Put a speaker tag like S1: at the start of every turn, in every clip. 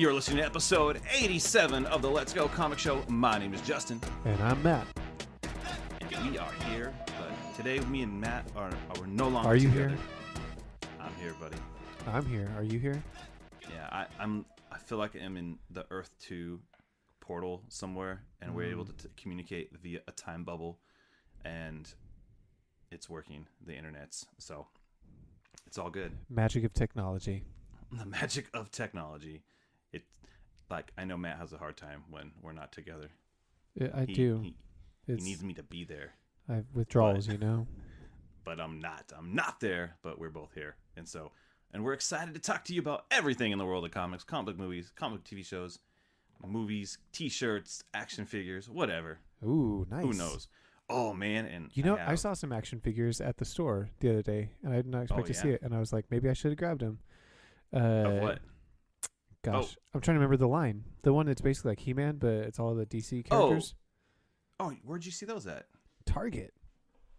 S1: You're listening to episode 87 of the Let's Go Comic Show. My name is Justin.
S2: And I'm Matt.
S1: And we are here, but today me and Matt are no longer
S2: Are you
S1: together.
S2: here?
S1: I'm here, buddy.
S2: I'm here. Are you here?
S1: Yeah, I feel like I'm in the Earth 2 portal somewhere, and we're able to communicate via a time bubble, and it's working, the internet's, so it's all good.
S2: Magic of technology.
S1: The magic of technology. I know Matt has a hard time when we're not together.
S2: I do.
S1: He needs me to be there.
S2: I have withdrawals, you know.
S1: But I'm not. I'm not there, but we're both here. And we're excited to talk to you about everything in the world of comics, comic book movies, comic book TV shows, movies, t-shirts, action figures, whatever.
S2: Ooh, nice.
S1: Who knows? Oh, man. And
S2: you know, I saw some action figures at the store the other day, and I did not expect to see it. And I was like, maybe I should have grabbed them.
S1: Of what?
S2: Gosh, I'm trying to remember the line. The one that's basically like He-Man, but it's all the DC characters.
S1: Oh, where'd you see those at?
S2: Target.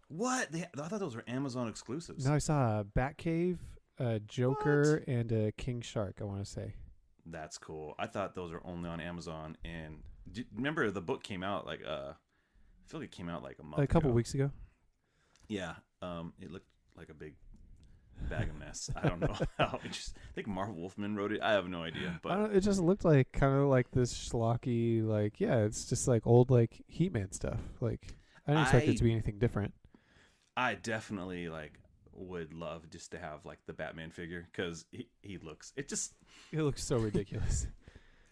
S1: What? I thought those were Amazon exclusives.
S2: No, I saw a Batcave, a Joker, and a King Shark, I want to say.
S1: That's cool. I thought those were only on Amazon. And remember, the book came out I feel like it came out like a month ago.
S2: A couple weeks ago.
S1: Yeah. It looked like a big bag of mess. I don't know how. I think Marv Wolfman wrote it. I have no idea. But
S2: it just looked like kind of like this schlocky, like, yeah, it's just like old, like He-Man stuff. Like, I didn't expect it to be anything different.
S1: I definitely would love just to have like the Batman figure, because he looks. It
S2: looks so ridiculous.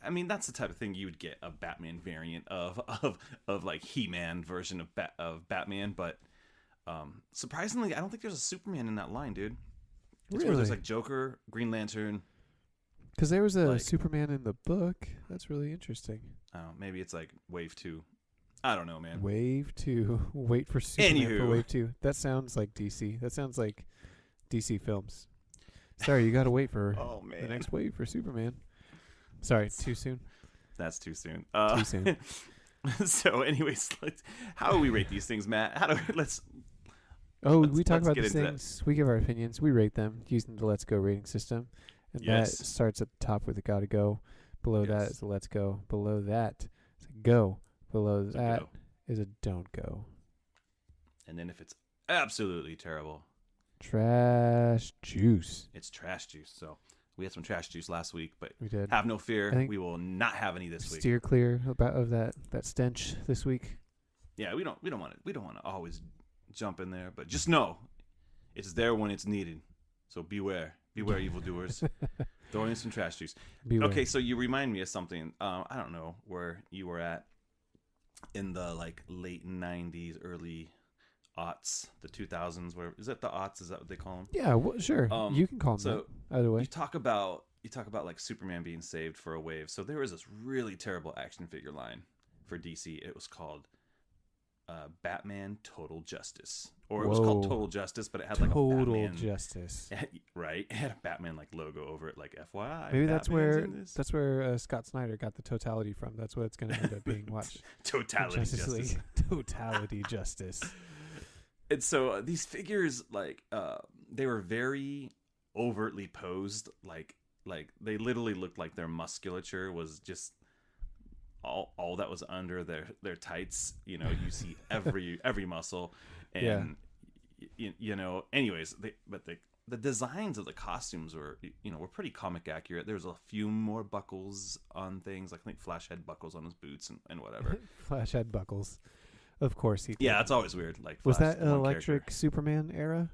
S1: I mean, that's the type of thing you would get a Batman variant of like He-Man version of Batman, but surprisingly, I don't think there's a Superman in that line, dude. It's where there's like Joker, Green Lantern.
S2: Because there was a Superman in the book. That's really interesting.
S1: Maybe it's like Wave 2. I don't know, man.
S2: Wave 2. Wait for Superman for Wave 2. That sounds like DC. That sounds like DC films. Sorry, you got to wait for the next wave for Superman. Sorry, too soon?
S1: That's too soon.
S2: Too soon.
S1: So anyways, how do we rate these things, Matt?
S2: We talk about these things. We give our opinions. We rate them using the Let's Go rating system. And that starts at the top with a gotta go. Below that is a let's go. Below that is a go. Below that is a don't go.
S1: And then if it's absolutely terrible,
S2: trash juice.
S1: It's trash juice. So we had some trash juice last week, but
S2: we did.
S1: Have no fear. We will not have any this week.
S2: Steer clear of that stench this week.
S1: Yeah, we don't want to always jump in there, but just know it's there when it's needed. So beware evildoers. Throw in some trash juice. Beware. Okay, so you remind me of something. I don't know where you were at in the late 90s, early aughts, the 2000s. Where is that? The aughts? Is that what they call them?
S2: Yeah, sure. You can call them that. Either way.
S1: You talk about like Superman being saved for a wave. So there was this really terrible action figure line for DC. It was called Batman Total Justice, or it was called Total Justice, but it had like
S2: Total
S1: a Batman,
S2: Justice,
S1: right? It had a Batman logo over it, like FYI.
S2: Maybe that's where Scott Snyder got the totality from. That's what it's going to end up being. Watch.
S1: Totality Justice.
S2: Totality Justice.
S1: And so these figures, they were very overtly posed, like they literally looked like their musculature was just all that was under their tights. You know, you see every muscle, and anyways, the designs of the costumes were pretty comic accurate. There's a few more buckles on things, like I think Flash had buckles on his boots and whatever.
S2: Flash had buckles, of course.
S1: Yeah, it's always weird. Like,
S2: was that an electric Superman era?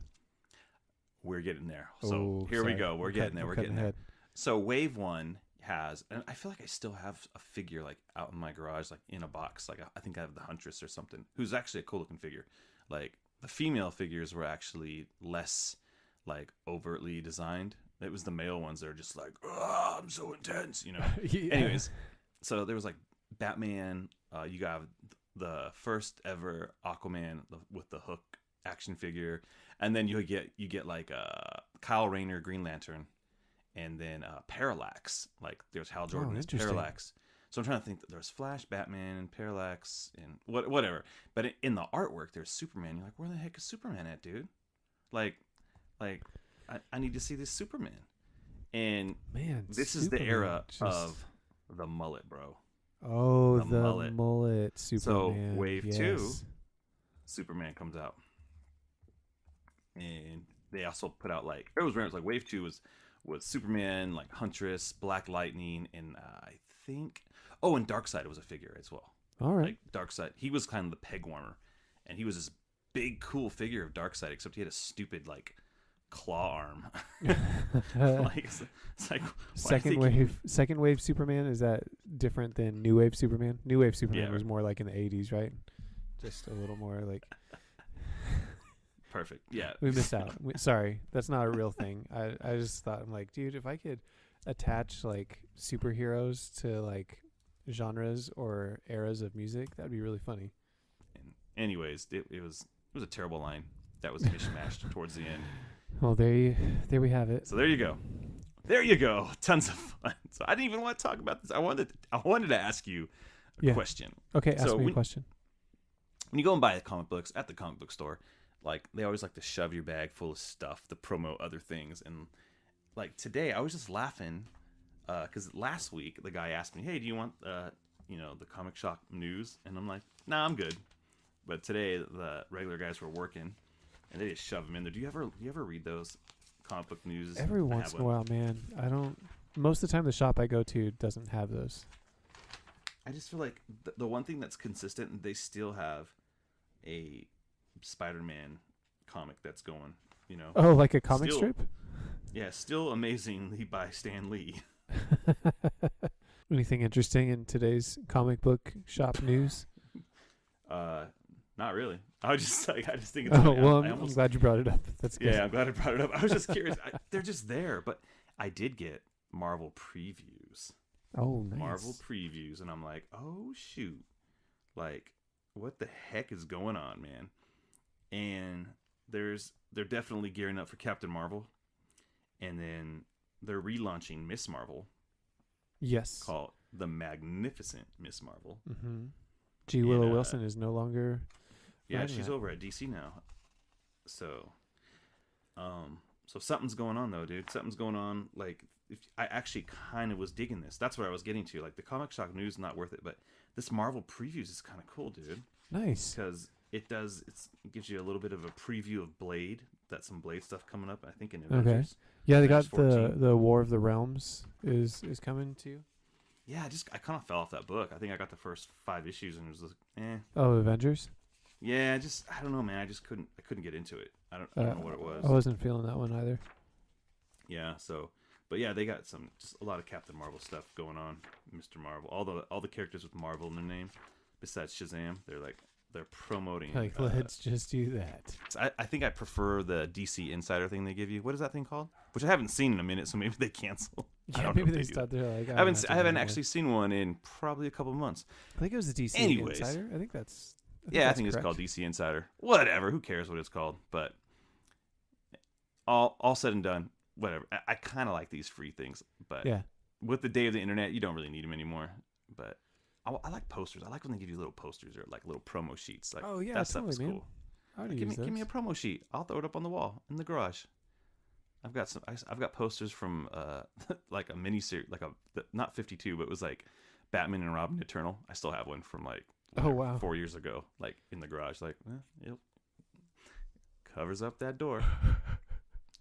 S1: We're getting there. So here we go. We're getting there. We're getting there. So Wave 1 has, and I feel like I still have a figure out in my garage, in a box. I think I have the Huntress or something, who's actually a cool looking figure. The female figures were actually less overtly designed. It was the male ones that are just oh, I'm so intense,
S2: Yeah.
S1: Anyways, so there was Batman. You got the first ever Aquaman with the Hook action figure, and then you get Kyle Rayner Green Lantern. And then Parallax, there's Hal Jordan as Parallax. So I'm trying to think that there's Flash, Batman, and Parallax, and whatever. But in the artwork, there's Superman. You're like, where the heck is Superman at, dude? I need to see this Superman. And
S2: man,
S1: this is the era of the mullet, bro.
S2: Oh, the mullet Superman.
S1: So Wave 2, Superman comes out. And they also put out like it was like Wave 2 was Superman, like Huntress, Black Lightning, and I think and Darkseid was a figure as well.
S2: All right.
S1: Like Darkseid, he was kind of the peg warmer, and he was this big cool figure of Darkseid, except he had a stupid like claw arm. Like, it's like
S2: second wave Superman, is that different than new wave Superman? New wave Superman was more like in the 80s, right? Just a little more like
S1: perfect. Yeah,
S2: we missed out. Sorry, that's not a real thing. I just thought, I'm like, dude, if I could attach like superheroes to like genres or eras of music, that'd be really funny.
S1: And anyways, it was a terrible line that was mishmashed towards the end.
S2: Well, there we have it.
S1: So there you go. Tons of fun. So I didn't even want to talk about this. I wanted to ask you a question.
S2: Okay, ask me a question.
S1: When you go and buy comic books at the comic book store, like they always like to shove your bag full of stuff to promote other things. And like today, I was just laughing because last week the guy asked me, "Hey, do you want the Comic Shop news?" And I'm like, "Nah, I'm good." But today the regular guys were working, and they just shove them in there. Do you ever read those comic book news?
S2: Every once in a while, man. I don't. Most of the time, the shop I go to doesn't have those.
S1: I just feel like the one thing that's consistent, they still have a Spider-Man comic that's going, you know.
S2: Oh, like a comic strip?
S1: Yeah, still amazingly by Stan Lee.
S2: Anything interesting in today's comic book shop news?
S1: Not really. I just think it's
S2: I'm glad you brought it up. That's good.
S1: Yeah, I'm glad I brought it up. I was just curious. They're just there, but I did get Marvel previews.
S2: Oh, nice.
S1: Marvel previews, and I'm like, oh shoot, like what the heck is going on, man? And they're definitely gearing up for Captain Marvel, and then they're relaunching Miss Marvel.
S2: Yes.
S1: Called the Magnificent Miss Marvel.
S2: Mm-hmm. G. Willow Wilson is no longer.
S1: Yeah, she's over at DC now. So something's going on though, dude. Something's going on. Like, if I actually kind of was digging this. That's what I was getting to. Like, the Comic Shop news is not worth it, but this Marvel previews is kind of cool, dude.
S2: Nice.
S1: Because it gives you a little bit of a preview of Blade. That's some Blade stuff coming up, I think, in Avengers.
S2: Okay. Yeah, they got the War of the Realms is coming too.
S1: Yeah, I kind of fell off that book. I think I got the first 5 issues and it was like, eh.
S2: Oh, Avengers?
S1: Yeah, I don't know, man. I couldn't get into it. I don't know what it was.
S2: I wasn't feeling that one either.
S1: Yeah, but yeah, they got just a lot of Captain Marvel stuff going on. Mr. Marvel, all the characters with Marvel in their name, besides Shazam, they're promoting.
S2: Like, let's just do that.
S1: I think I prefer the DC Insider thing they give you. What is that thing called? Which I haven't seen in a minute, so maybe they cancel.
S2: Yeah, maybe they start there. Like,
S1: I haven't actually seen one in probably a couple of months.
S2: I think it was the DC Insider. I think that's.
S1: I think it's called DC Insider. Whatever. Who cares what it's called? But all said and done, whatever. I kind of like these free things, but with the day of the internet, you don't really need them anymore. But I like posters. I like when they give you little posters or like little promo sheets. Like,
S2: oh yeah,
S1: that stuff is cool.
S2: Give
S1: me a promo sheet. I'll throw it up on the wall in the garage. I've got posters from like a mini series, like not 52, but it was like Batman and Robin Eternal. I still have one from like 4 years ago, like in the garage. Like, it covers up that door.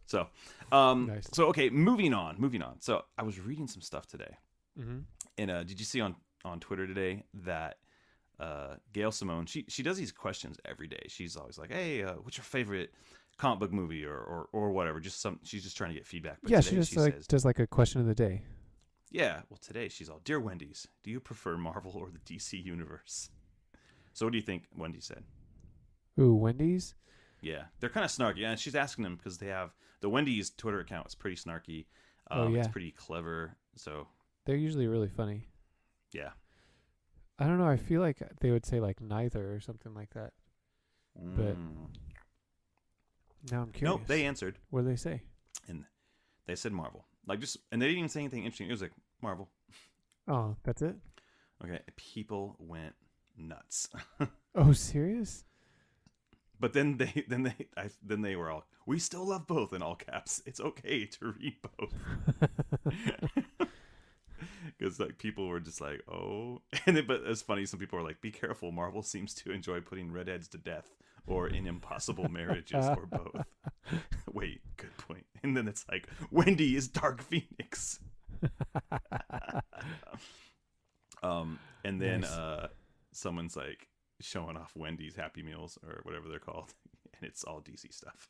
S1: So, nice. So okay, moving on. So I was reading some stuff today, and did you see on Twitter today that Gail Simone, she does these questions every day. She's always like, "Hey, what's your favorite comic book movie or whatever?" She's just trying to get feedback. But
S2: she just does like a question of the day.
S1: Yeah, well, today she's all, "Dear Wendy's, do you prefer Marvel or the DC universe?" So what do you think Wendy said?
S2: Ooh, Wendy's?
S1: Yeah, they're kind of snarky. And she's asking them because they have the Wendy's Twitter account is pretty snarky. It's pretty clever. So
S2: they're usually really funny.
S1: Yeah.
S2: I don't know. I feel like they would say like neither or something like that. But now I'm curious.
S1: Nope, they answered.
S2: What did they say?
S1: And they said Marvel. And they didn't even say anything interesting. It was like Marvel.
S2: Oh, that's it?
S1: Okay, people went nuts.
S2: Oh, serious?
S1: But then they were all, we still love both in all caps. It's okay to read both. Because like people were just like, oh, but it's funny. Some people were like, be careful. Marvel seems to enjoy putting redheads to death, or in impossible marriages, or both. Wait, good point. And then it's like, Wendy is Dark Phoenix. And then
S2: Nice.
S1: Someone's like showing off Wendy's Happy Meals or whatever they're called, and it's all DC stuff.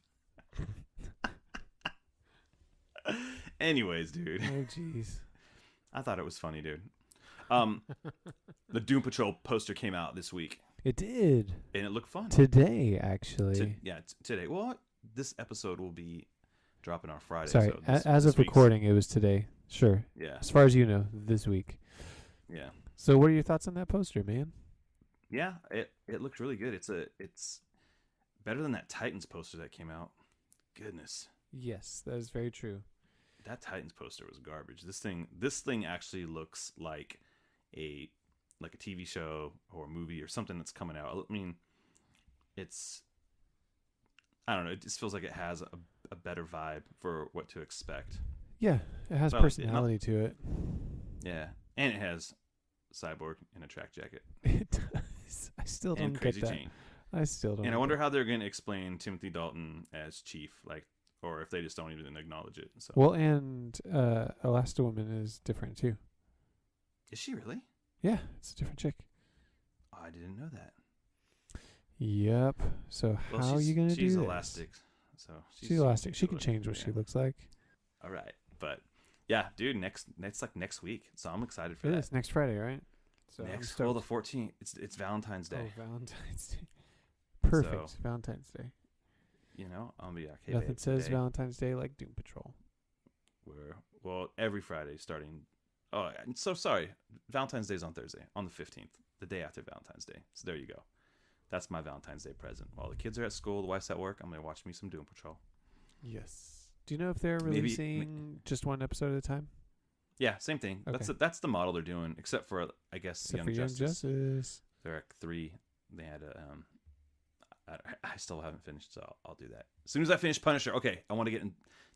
S1: Anyways, dude.
S2: Oh, jeez.
S1: I thought it was funny, dude. The Doom Patrol poster came out this week.
S2: It did.
S1: And it looked fun.
S2: Today, actually.
S1: Today. Well, this episode will be dropping on Friday.
S2: Sorry,
S1: so
S2: as of recording, it was today. Sure.
S1: Yeah.
S2: As far as you know, this week.
S1: Yeah.
S2: So what are your thoughts on that poster, man?
S1: Yeah, it looked really good. It's better than that Titans poster that came out. Goodness.
S2: Yes, that is very true.
S1: That Titans poster was garbage. This thing actually looks like a TV show or a movie or something that's coming out. I mean, I don't know. It just feels like it has a better vibe for what to expect.
S2: Yeah, it has personality to it.
S1: Yeah, and it has Cyborg in a track jacket.
S2: It does. I still don't get
S1: Crazy
S2: that.
S1: Jane.
S2: I still don't.
S1: And I wonder how they're going to explain Timothy Dalton as Chief, or if they just don't even acknowledge it. So.
S2: Well, and Elastigirl is different too.
S1: Is she really?
S2: Yeah, it's a different chick.
S1: Oh, I didn't know that.
S2: Yep. So how are you going to do this?
S1: She's elastic. So
S2: she's elastic. She can change what she looks like.
S1: All right. But yeah, dude, next week. So I'm excited for that.
S2: It is next Friday, right? So
S1: the 14th. It's Valentine's Day.
S2: Oh, Valentine's Day. Perfect. So, Valentine's Day.
S1: You know, I'll be okay.
S2: Nothing says Valentine's Day like Doom Patrol.
S1: Every Friday starting. Oh, I'm so sorry. Valentine's Day is on Thursday, on the 15th, the day after Valentine's Day. So there you go. That's my Valentine's Day present. While the kids are at school, the wife's at work, I'm going to watch me some Doom Patrol.
S2: Yes. Do you know if they're releasing just one episode at a time?
S1: Yeah, same thing. Okay. That's the model they're doing, except for, I guess, Young Justice. They're at 3. They had I still haven't finished, so I'll do that. As soon as I finish Punisher, okay, I want to get in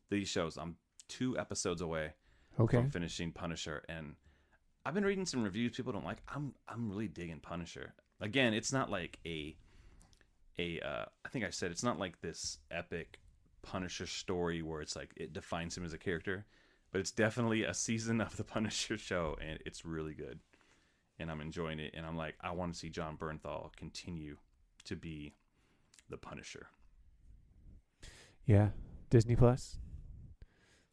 S1: these shows. I'm 2 episodes away from finishing Punisher, and I've been reading some reviews people don't like. I'm really digging Punisher. Again, it's not like I think I said it's not like this epic Punisher story where it's like it defines him as a character, but it's definitely a season of the Punisher show, and it's really good, and I'm enjoying it. And I'm like, I want to see Jon Bernthal continue to be the Punisher.
S2: Yeah, Disney Plus.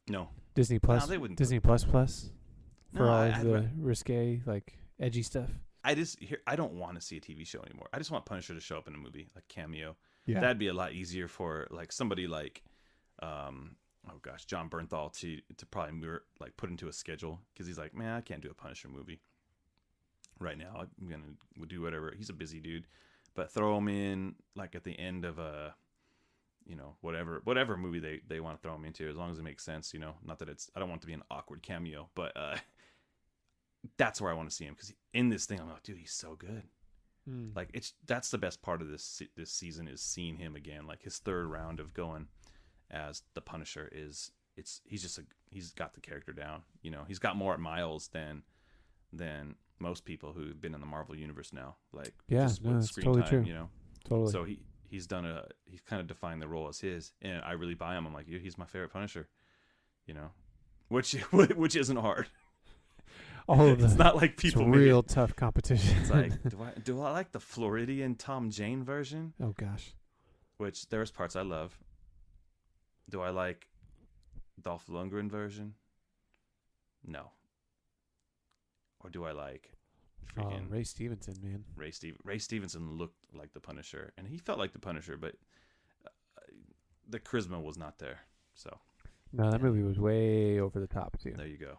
S1: No,
S2: Disney Plus.
S1: No, they wouldn't.
S2: Disney Plus for all of the risque, like edgy stuff.
S1: I don't want to see a TV show anymore. I just want Punisher to show up in a movie, like cameo.
S2: Yeah,
S1: that'd be a lot easier for like somebody like, Jon Bernthal to probably like put into a schedule, because he's like, man, I can't do a Punisher movie right now. I'm gonna do whatever. He's a busy dude, but throw him in like at the end of a, whatever movie they want to throw him into, as long as it makes sense. Not that I don't want it to be an awkward cameo, but that's where I want to see him, because in this thing I'm like, dude, he's so good. Like that's the best part of this season, is seeing him again. Like his 3rd round of going as the Punisher he's got the character down. He's got more miles than most people who've been in the Marvel universe now. Like
S2: it's totally true. Totally.
S1: So he's kind of defined the role as his, and I really buy him. I'm like, he's my favorite Punisher. Which isn't hard. It's not like people.
S2: It's real tough competition.
S1: It's like, do I like the Floridian Tom Jane version?
S2: Oh gosh.
S1: Which there's parts I love. Do I like Dolph Lundgren version? No. Or do I like freaking
S2: Ray Stevenson, man?
S1: Ray Stevenson looked like the Punisher, and he felt like the Punisher, but the charisma was not there. So.
S2: No, that movie was way over the top too.
S1: There you go.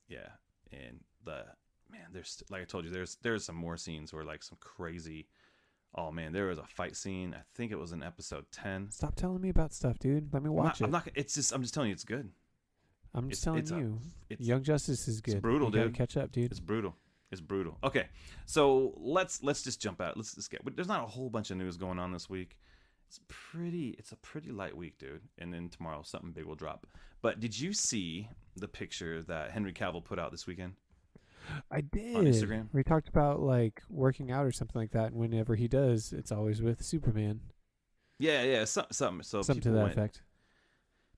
S1: Yeah. And there's, like I told you, there's some more scenes where like some crazy. Oh man, there was a fight scene. I think it was in episode 10.
S2: Stop telling me about stuff, dude. Let me watch it.
S1: I'm just telling you, it's good.
S2: I'm just telling you, Young Justice is good.
S1: It's brutal, dude.
S2: Catch up, dude.
S1: It's brutal. Okay, so let's just jump out. Let's get. There's not a whole bunch of news going on this week, It's a pretty light week, dude. And then tomorrow something big will drop. But did you see the picture that Henry Cavill put out this weekend?
S2: I did.
S1: On Instagram?
S2: We talked about like working out or something like that, and whenever he does, it's always with Superman.
S1: Yeah, something. So
S2: something to that effect.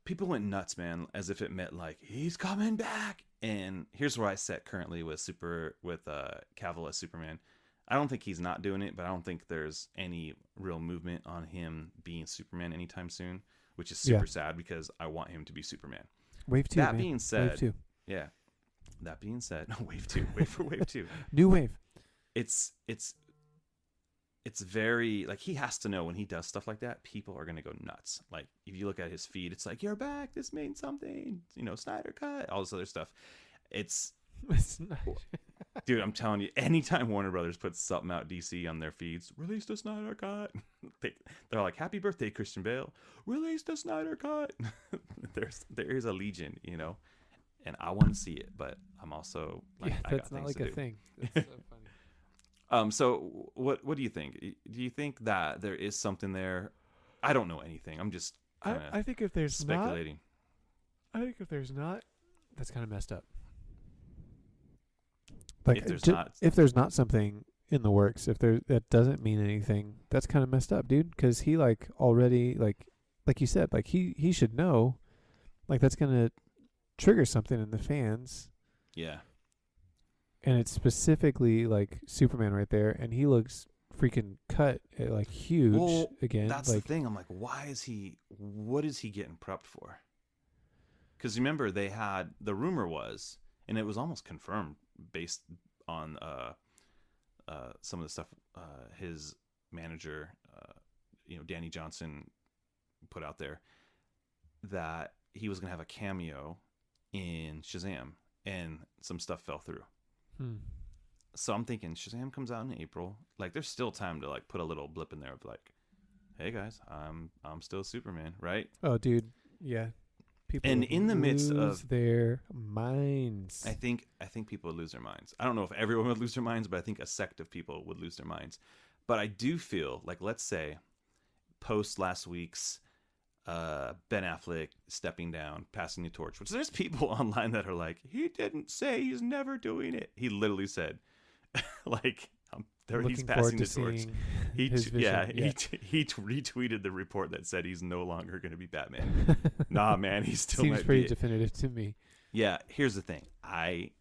S1: People went nuts, man, as if it meant like he's coming back. And here's where I sit currently with Cavill as Superman. I don't think he's not doing it, but I don't think there's any real movement on him being Superman anytime soon, which is super sad because I want him to be Superman.
S2: Wave 2.
S1: That being said,
S2: Wave 2.
S1: Yeah. That being said, Wave 2. Wait for Wave 2.
S2: New wave.
S1: It's very like he has to know when he does stuff like that, people are gonna go nuts. Like if you look at his feed, it's like, you're back, this means something, Snyder cut, all this other stuff. It's dude, I'm telling you, anytime Warner Brothers puts something out DC on their feeds, release the Snyder cut, they're like, happy birthday, Christian Bale, release the Snyder cut. there is a legion, and I want to see it, but I'm also like, I got things to do.
S2: Thing. That's so funny.
S1: So what do you think? Do you think that there is something there? I don't know anything. I'm just
S2: I think if there's
S1: speculating.
S2: I think if there's not, that's kind of messed up. Like if there's not something in the works, that doesn't mean anything, that's kind of messed up, dude. Because he already like you said, like he should know, like that's gonna trigger something in the fans.
S1: Yeah.
S2: And it's specifically like Superman right there, and he looks freaking cut, like huge again.
S1: That's the thing. I'm like, what is he getting prepped for? Because remember, they had the rumor was, and it was almost confirmed based on some of the stuff his manager, Danny Johnson, put out there, that he was gonna have a cameo in Shazam, and some stuff fell through. So I'm thinking Shazam comes out in April. Like, there's still time to like put a little blip in there of like, hey guys, I'm still Superman, right?
S2: Oh, dude, yeah. People
S1: and in the midst of
S2: their minds,
S1: I think people would lose their minds. I don't know if everyone would lose their minds, but I think a sect of people would lose their minds. But I do feel like, let's say, post last week's Ben Affleck stepping down, passing the torch, which there's people online that are like, he didn't say he's never doing it. He literally said, like, he's passing the torch. He retweeted the report that said he's no longer going to be Batman. Nah, man, he still
S2: seems
S1: might
S2: pretty
S1: be
S2: definitive to me.
S1: Yeah, here's the thing. I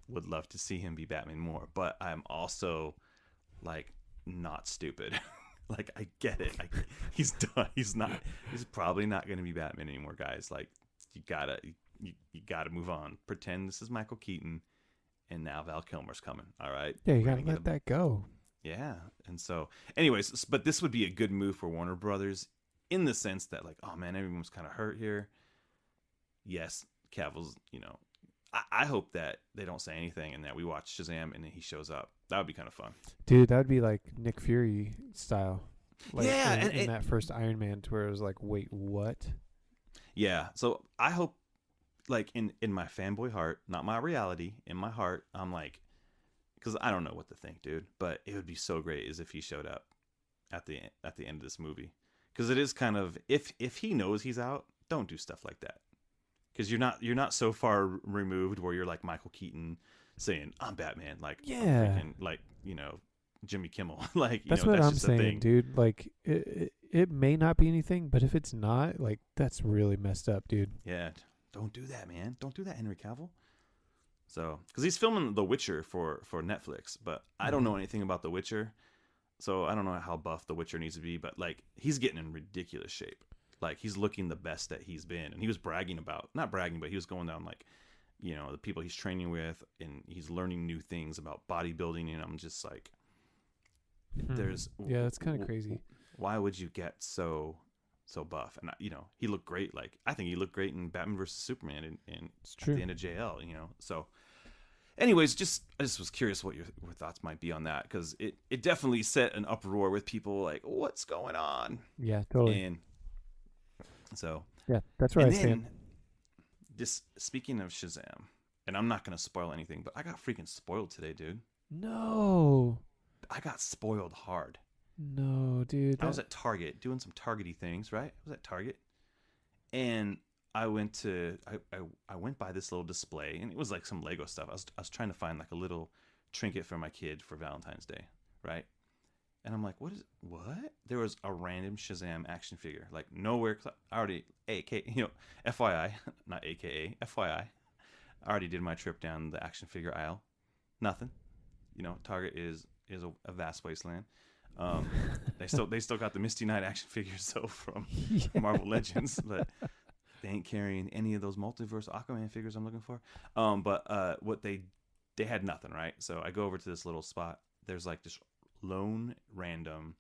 S1: would love to see him be Batman more, but I'm also like not stupid. Like, I get it. He's done. He's probably not going to be Batman anymore, guys. Like, you gotta move on. Pretend this is Michael Keaton, and now Val Kilmer's coming. All right.
S2: Yeah, you gotta let that go.
S1: Yeah. And so, anyways, but this would be a good move for Warner Brothers in the sense that, like, oh man, everyone's kind of hurt here. Yes, Cavill's. I hope that they don't say anything and that we watch Shazam and then he shows up. That would be kind of fun.
S2: Dude, that would be like Nick Fury style. Like
S1: yeah.
S2: In that first Iron Man, to where it was like, wait, what?
S1: Yeah. So I hope, like, in my fanboy heart, not my reality, in my heart, I'm like, because I don't know what to think, dude, but it would be so great as if he showed up at the end of this movie. Because it is kind of, if he knows he's out, don't do stuff like that. Because you're not so far removed where you're like Michael Keaton saying, I'm Batman, like,
S2: yeah,
S1: freaking, like, Jimmy Kimmel. Like,
S2: that's what I'm saying, dude. Like, it may not be anything, but if it's not, like, that's really messed up, dude.
S1: Yeah, don't do that, man. Don't do that, Henry Cavill. So, because he's filming The Witcher for Netflix, but I don't know anything about The Witcher, so I don't know how buff The Witcher needs to be, but like, he's getting in ridiculous shape. Like, he's looking the best that he's been, and he was not bragging, but he was going down like, the people he's training with, and he's learning new things about bodybuilding, and I'm just like,
S2: that's kind of crazy.
S1: Why would you get so buff? And he looked great. Like, I think he looked great in Batman versus Superman and at the end of JL. So, anyways, I just was curious what your thoughts might be on that, because it definitely set an uproar with people like, what's going on?
S2: Yeah, totally.
S1: And so
S2: yeah, that's where I stand.
S1: Just speaking of Shazam, and I'm not gonna spoil anything, but I got freaking spoiled today, dude.
S2: No.
S1: I got spoiled hard.
S2: No, dude.
S1: I was at Target doing some Targety things, right? I was at Target, and I went by this little display, and it was like some Lego stuff. I was trying to find like a little trinket for my kid for Valentine's Day, right? And I'm like, what? There was a random Shazam action figure, like nowhere. I already, FYI, not AKA, FYI, I already did my trip down the action figure aisle. Nothing. Target is a vast wasteland. They still got the Misty Knight action figures though from Marvel Legends, but they ain't carrying any of those multiverse Aquaman figures I'm looking for. But what they had nothing, right? So I go over to this little spot. There's like this lone random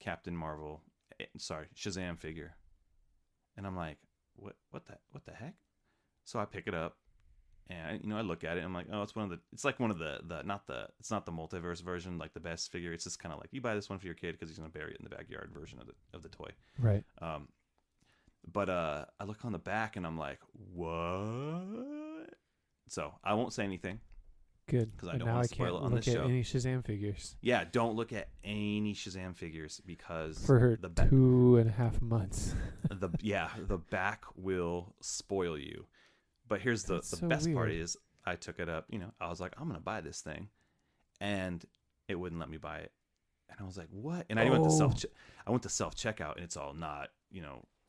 S1: Shazam figure, and I'm like, what the heck? So I pick it up, and I look at it, and I'm like, oh, it's like one of the it's not the multiverse version, like the best figure. It's just kind of like, you buy this one for your kid because he's gonna bury it in the backyard version of the toy,
S2: right?
S1: But I look on the back, and I'm like, what? So I won't say anything.
S2: Good.
S1: Because I don't want to spoil it on this show.
S2: Look at any Shazam figures.
S1: Yeah, don't look at any Shazam figures because
S2: for 2.5 months.
S1: the back will spoil you. But here's the best
S2: weird.
S1: part is I took it up. I was like, I'm gonna buy this thing, and it wouldn't let me buy it. And I was like, what? And I went to self checkout, and it's all not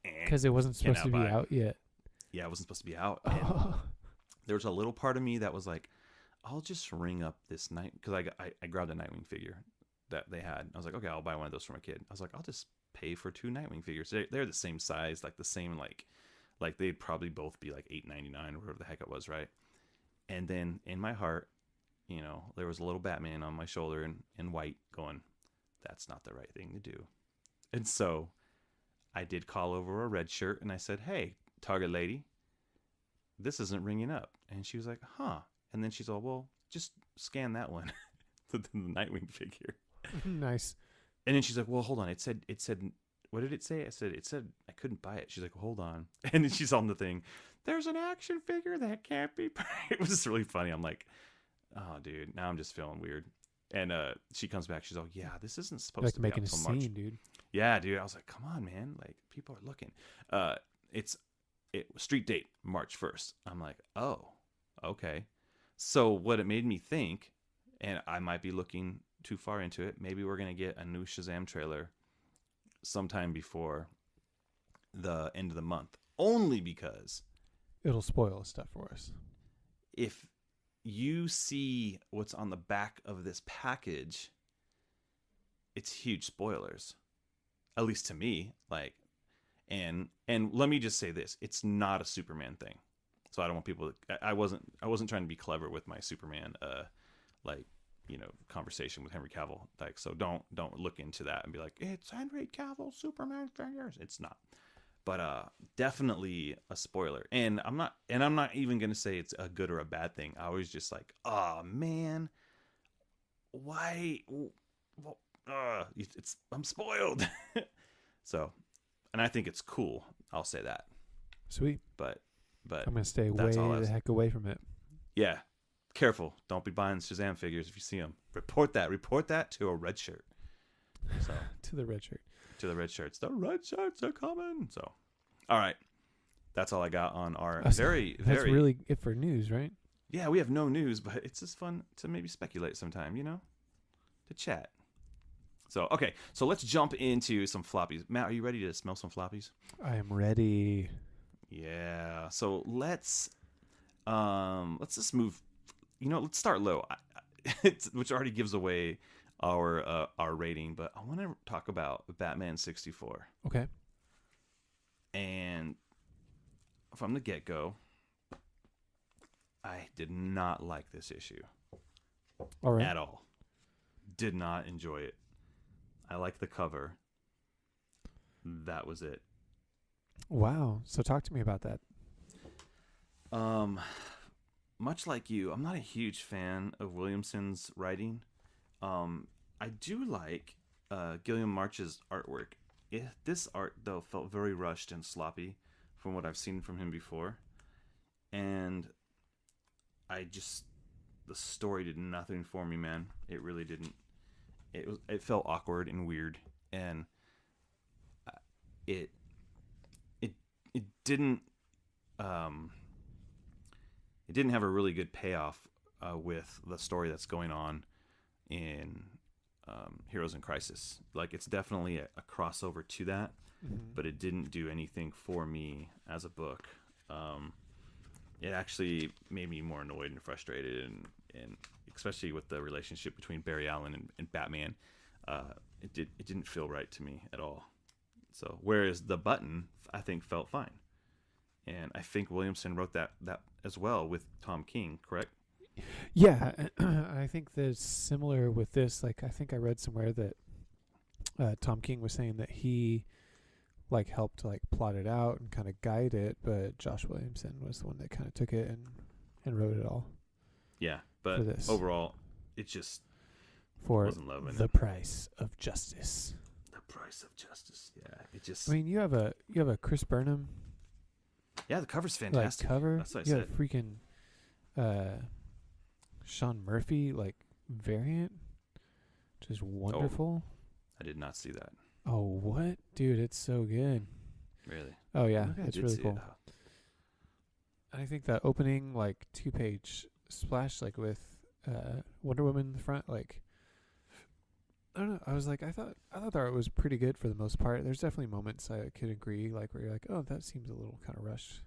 S2: because it wasn't supposed to be out yet.
S1: Yeah, it wasn't supposed to be out. And there was a little part of me that was like, I'll just ring up this night, because I grabbed a Nightwing figure that they had. I was like, okay, I'll buy one of those for my kid. I was like, I'll just pay for 2 Nightwing figures. They're the same size, like the same like they'd probably both be like $8.99 or whatever the heck it was, right? And then in my heart, there was a little Batman on my shoulder in white going, that's not the right thing to do. And so I did call over a red shirt, and I said, hey, Target lady, this isn't ringing up. And she was like, huh. And then she's all, well, just scan that one, the Nightwing figure.
S2: Nice.
S1: And then she's like, well, hold on. It said, what did it say? It said I couldn't buy it. She's like, well, hold on. And then she's on the thing. There's an action figure that can't be bought. It was just really funny. I'm like, oh, dude, now I'm just feeling weird. And she comes back. She's all, yeah, this isn't supposed to be out until March.
S2: Making a scene, dude.
S1: Yeah, dude. I was like, come on, man. Like, people are looking. It was street date, March 1st. I'm like, oh, okay. So what it made me think, and I might be looking too far into it, maybe we're going to get a new Shazam trailer sometime before the end of the month. Only because
S2: it'll spoil stuff for us.
S1: If you see what's on the back of this package, it's huge spoilers. At least to me. And let me just say this. It's not a Superman thing. So I don't want people to, I wasn't trying to be clever with my Superman conversation with Henry Cavill. So don't look into that and be like, it's Henry Cavill Superman figures. It's not. But definitely a spoiler. And I'm not even going to say it's a good or a bad thing. I was just like, oh man, why? Well, I'm spoiled. So, and I think it's cool. I'll say that.
S2: Sweet.
S1: But
S2: I'm gonna stay way the heck away from it.
S1: Yeah, careful. Don't be buying Shazam figures if you see them. Report that to a red shirt. So
S2: to the red shirt.
S1: To the red shirts. The red shirts are coming. So, all right, that's all I got on our
S2: That's really it for news, right?
S1: Yeah, we have no news, but it's just fun to maybe speculate sometime. To chat. So okay, so let's jump into some floppies. Matt, are you ready to smell some floppies?
S2: I am ready.
S1: Yeah. So let's just move. Let's start low, which already gives away our rating. But I want to talk about Batman 64.
S2: Okay.
S1: And from the get-go, I did not like this issue.
S2: All right.
S1: At all. Did not enjoy it. I like the cover. That was it.
S2: Wow. So talk to me about that.
S1: Much like you, I'm not a huge fan of Williamson's writing. I do like Gilliam March's artwork. This art, though, felt very rushed and sloppy from what I've seen from him before. And the story did nothing for me, man. It really didn't. it felt awkward and weird, and it didn't have a really good payoff with the story that's going on in Heroes in Crisis. Like, it's definitely a crossover to that, but it didn't do anything for me as a book. It actually made me more annoyed and frustrated, and especially with the relationship between Barry Allen and Batman, it didn't feel right to me at all. So whereas The Button, I think, felt fine, and I think Williamson wrote that as well with Tom King, correct?
S2: Yeah, I think that's similar with this. Like, I think I read somewhere that Tom King was saying that he like helped like plot it out and kind of guide it, but Josh Williamson was the one that kind of took it and wrote it all.
S1: Yeah, but overall, it just wasn't loving
S2: the
S1: it.
S2: Price of Justice.
S1: The Price of Justice. Yeah, it just.
S2: I mean, you have a Chris Burnham.
S1: Yeah, the cover's fantastic.
S2: Cover.
S1: That's what I
S2: you
S1: said.
S2: Have freaking Sean Murphy variant, which is wonderful.
S1: I did not see that.
S2: Oh, what? Dude, it's so good.
S1: Really?
S2: Oh, yeah. It's really cool. I think that opening, 2-page splash, with Wonder Woman in the front, I don't know. I was like, I thought the art was pretty good for the most part. There's definitely moments I could agree, where you're like, oh, that seems a little kind of rushed.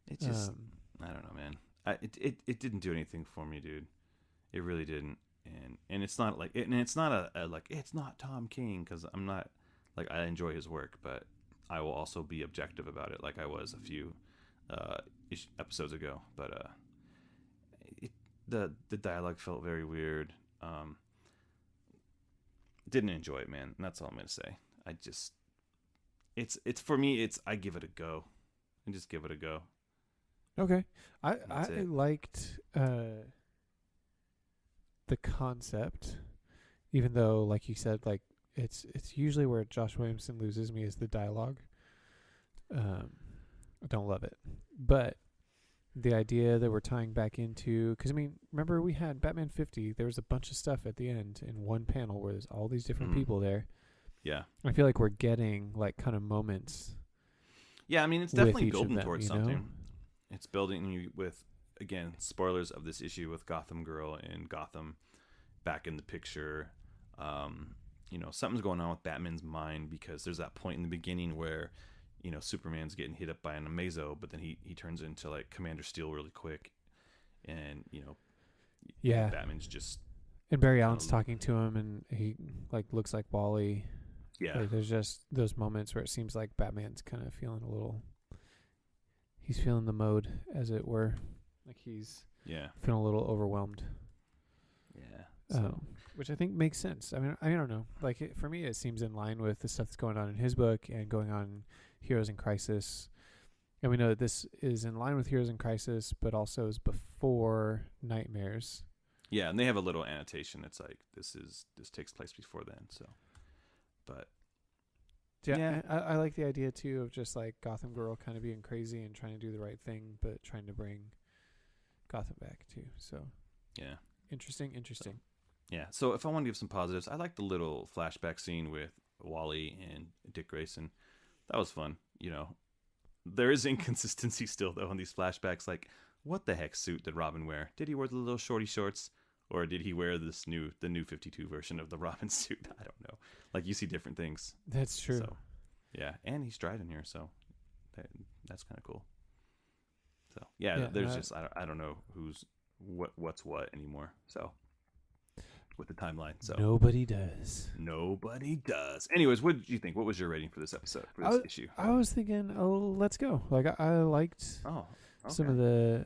S1: It just, I don't know, man. It didn't do anything for me, dude. It really didn't. And it's not it's not it's not Tom King, because I'm not I enjoy his work, but I will also be objective about it, like I was a few episodes ago. But the dialogue felt very weird. Didn't enjoy it, man. And that's all I'm gonna say. I just it's for me. I give it a go. And just give it a go.
S2: Okay, I liked the concept, even though, like you said, it's usually where Josh Williamson loses me is the dialogue. I don't love it, but the idea that we're tying back into, because I mean, remember we had Batman 50. There was a bunch of stuff at the end in one panel where there's all these different people there.
S1: Yeah,
S2: I feel like we're getting kind of moments.
S1: Yeah, I mean, it's definitely building towards something.
S2: Know?
S1: It's building you with, again, spoilers of this issue with Gotham Girl and Gotham back in the picture. Something's going on with Batman's mind, because there's that point in the beginning where, Superman's getting hit up by an Amazo, but then he turns into Commander Steel really quick, and
S2: yeah,
S1: Batman's just,
S2: and Barry Allen's talking to him, and he looks like Wally.
S1: Yeah,
S2: there's just those moments where it seems like Batman's kind of feeling he's feeling the mode, as it were. He's feeling a little overwhelmed.
S1: Yeah.
S2: So. Which I think makes sense. I mean, I don't know. For me, it seems in line with the stuff that's going on in his book and going on in Heroes in Crisis. And we know that this is in line with Heroes in Crisis, but also is before Nightmares.
S1: Yeah, and they have a little annotation. It's this takes place before then. So, but
S2: yeah. I like the idea too of just Gotham Girl kind of being crazy and trying to do the right thing, but trying to bring Gotham back too. So
S1: yeah,
S2: interesting.
S1: So, yeah. So if I want to give some positives, I like the little flashback scene with Wally and Dick Grayson. That was fun. There is inconsistency still though in these flashbacks. What the heck suit did Robin wear? Did he wear the little shorty shorts, or did he wear the new 52 version of the Robin suit? I don't know. You see different things.
S2: That's true.
S1: So, yeah, and he's driving here, so that's kind of cool. So yeah, there's just I don't know what's what anymore. So with the timeline, so
S2: nobody does.
S1: Anyways, what did you think? What was your rating for this episode, for this issue?
S2: I was thinking, let's go. I liked some of the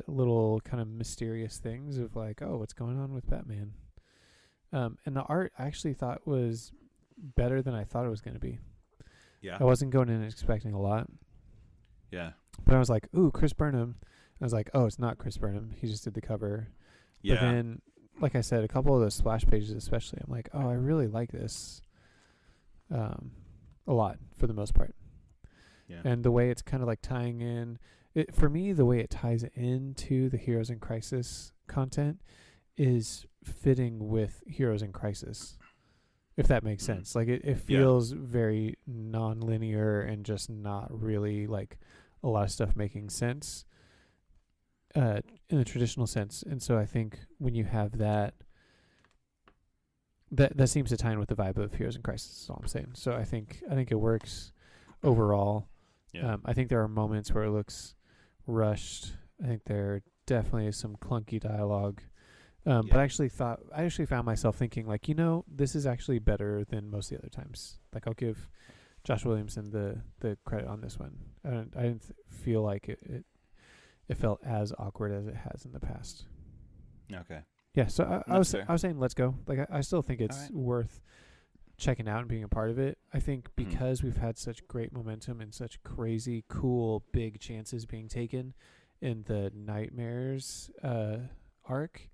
S2: little kind of mysterious things of what's going on with Batman. And the art I actually thought was better than I thought it was going to be.
S1: Yeah.
S2: I wasn't going in expecting a lot.
S1: Yeah.
S2: But I was like, ooh, Chris Burnham. I was like, oh, it's not Chris Burnham. He just did the cover.
S1: Yeah.
S2: But then, like I said, a couple of those splash pages especially, I'm like, oh, I really like this a lot for the most part.
S1: Yeah.
S2: And the way it's kind of tying in, for me, the way it ties into the Heroes in Crisis content is fitting with Heroes in Crisis, if that makes sense. Like it feels very non-linear and just not really like a lot of stuff making sense in the traditional sense. And so I think when you have that seems to tie in with the vibe of Heroes in Crisis is all I'm saying. So I think it works overall.
S1: Yeah.
S2: I think there are moments where it looks rushed. I think there definitely is some clunky dialogue. But I actually found myself thinking like, this is actually better than most of the other times. Like I'll give Josh Williamson the credit on this one. I didn't feel like it felt as awkward as it has in the past.
S1: Okay.
S2: Yeah, so I was saying let's go. Like I still think it's worth checking out and being a part of it. I think because we've had such great momentum and such crazy cool big chances being taken in the Nightmares arc,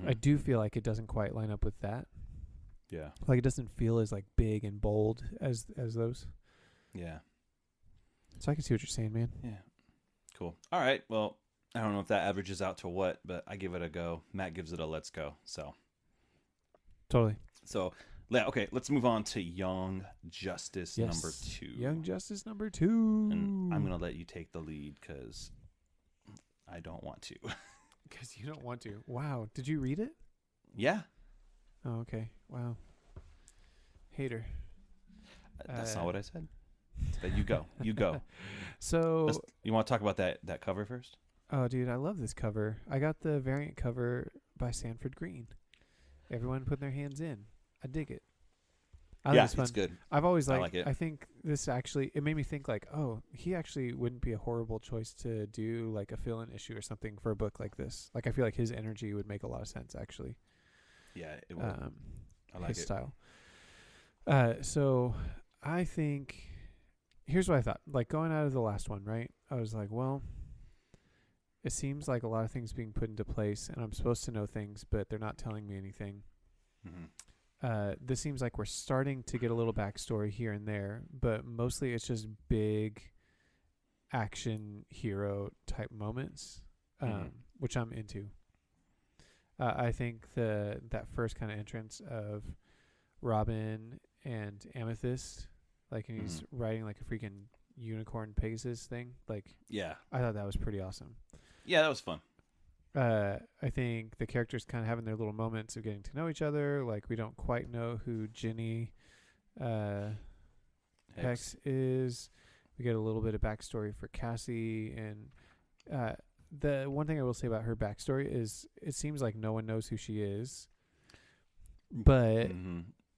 S2: I do feel like it doesn't quite line up with that.
S1: Yeah.
S2: Like it doesn't feel as like big and bold as those.
S1: Yeah.
S2: So I can see what you're saying, man.
S1: Yeah. Cool. All right. Well, I don't know if that averages out to what, but I give it a go. Matt gives it a let's go. So.
S2: Totally.
S1: So, okay, let's move on to Young Justice number 2.
S2: Young Justice number 2.
S1: And I'm going to let you take the lead because I don't want to.
S2: Because you don't want to. Wow. Did you read it?
S1: Yeah.
S2: Oh, okay. Wow. Hater.
S1: That's not what I said. But you go. You go.
S2: So.
S1: You want to talk about that cover first?
S2: Oh, dude, I love this cover. I got the variant cover by Sanford Green. Everyone putting their hands in. I dig it.
S1: It's good.
S2: I've always
S1: like it.
S2: I think this actually, it made me think like, oh, he actually wouldn't be a horrible choice to do like a fill-in issue or something for a book like this. Like I feel like his energy would make a lot of sense actually.
S1: Yeah, it would. I like
S2: his
S1: it.
S2: style. So I think, here's what I thought. Like going out of the last one, right? I was like, well, it seems like a lot of things being put into place and I'm supposed to know things, but they're not telling me anything. This seems like we're starting to get a little backstory here and there, but mostly it's just big action hero type moments, which I'm into. I think that first kind of entrance of Robin and Amethyst, like, and he's riding like a freaking unicorn Pegasus thing. Like,
S1: yeah,
S2: I thought that was pretty awesome.
S1: Yeah, that was fun.
S2: I think the characters kind of having their little moments of getting to know each other. Like we don't quite know who Ginny Hex is. We get a little bit of backstory for Cassie, and the one thing I will say about her backstory is it seems like no one knows who she is. But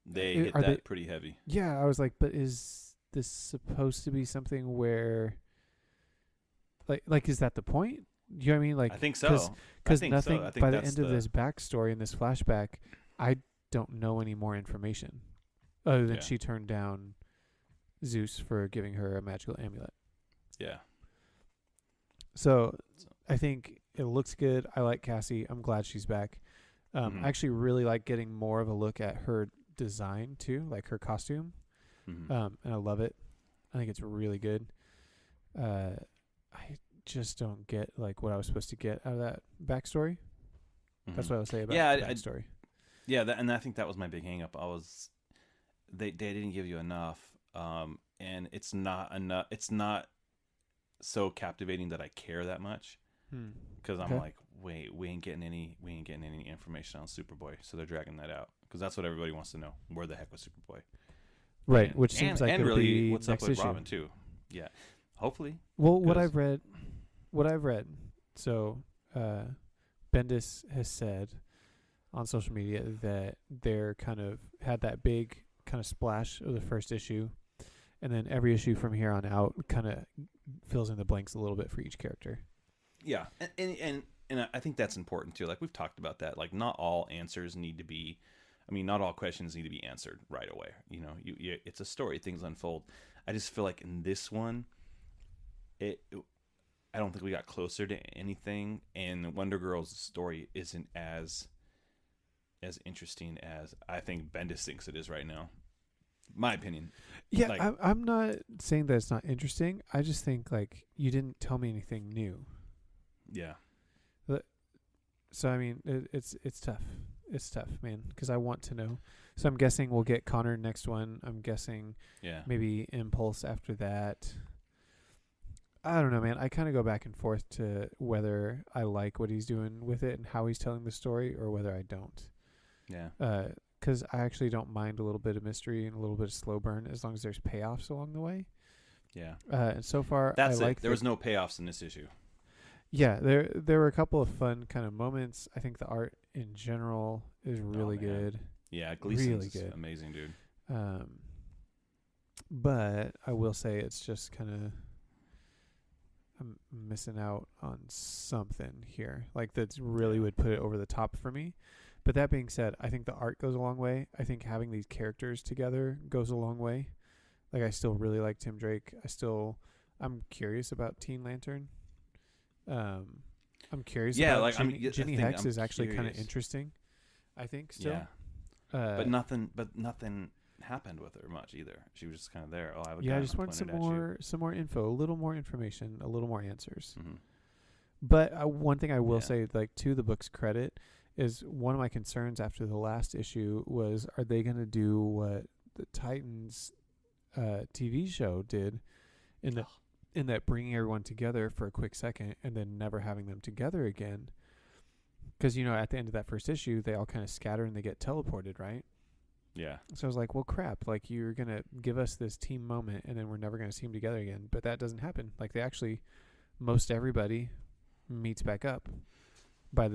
S1: they hit that pretty heavy.
S2: Yeah, I was like, but is this supposed to be something where like is that the point? You know what I mean? Like,
S1: I think so.
S2: Because nothing by the end of this backstory and this flashback, I don't know any more information other than she turned down Zeus for giving her a magical amulet.
S1: Yeah.
S2: So I think it looks good. I like Cassie. I'm glad she's back. I actually really like getting more of a look at her design too, like her costume. And I love it. I think it's really good. I just don't get like what I was supposed to get out of that backstory. That's what I would say about the backstory.
S1: And I think that was my big hang up. They didn't give you enough, and it's not enough. It's not so captivating that I care that much, because I'm like, wait, we ain't getting any information on Superboy, so they're dragging that out because that's what everybody wants to know. Where the heck was Superboy?
S2: Right, which seems like it'll
S1: really
S2: be
S1: what's
S2: next
S1: up with
S2: issue.
S1: Robin too. Yeah, hopefully.
S2: Well, what I've read. So Bendis has said on social media that they're kind of had that big kind of splash of the first issue, and then every issue from here on out kind of fills in the blanks a little bit for each character. Yeah,
S1: and I think that's important too. Like we've talked about that. Like not all answers need to be. I mean, not all questions need to be answered right away. You know, it's a story. Things unfold. I just feel like in this one, I don't think we got closer to anything, and Wonder Girl's story isn't as interesting as I think Bendis thinks it is right now. My opinion.
S2: Yeah, like, I'm not saying that it's not interesting. I just think like you didn't tell me anything new.
S1: Yeah.
S2: So I mean, it's tough. It's tough, man, because I want to know. So I'm guessing we'll get Connor next one. I'm guessing maybe Impulse after that. I don't know, man. I kind of go back and forth to whether I like what he's doing with it and how he's telling the story, or whether I don't.
S1: Yeah.
S2: Because I actually don't mind a little bit of mystery and a little bit of slow burn as long as there's payoffs along the way.
S1: Yeah.
S2: And so far,
S1: that's it. There was no payoffs in this issue.
S2: Yeah, there were a couple of fun kind of moments. I think the art in general is really good.
S1: Yeah, Gleason's really good. Amazing, dude.
S2: But I will say it's just kind of I'm missing out on something here. Like that really would put it over the top for me. But that being said, I think the art goes a long way. I think having these characters together goes a long way. Like I still really like Tim Drake. I'm curious about Teen Lantern. I'm curious.
S1: Yeah,
S2: about
S1: like
S2: Ginny Hex is actually kind of interesting. I think still.
S1: Yeah. But nothing happened with her much either. She was just kind of there. Oh, I have a gun.
S2: I just want some more info, a little more information, a little more answers.
S1: Mm-hmm.
S2: But one thing I will say, like to the book's credit, is one of my concerns after the last issue was, are they going to do what the Titans TV show did in that bringing everyone together for a quick second and then never having them together again? Because, at the end of that first issue, they all kind of scatter and they get teleported, right?
S1: Yeah.
S2: So I was like, well, crap. Like, you're going to give us this team moment and then we're never going to see them together again. But that doesn't happen. Like, most everybody meets back up by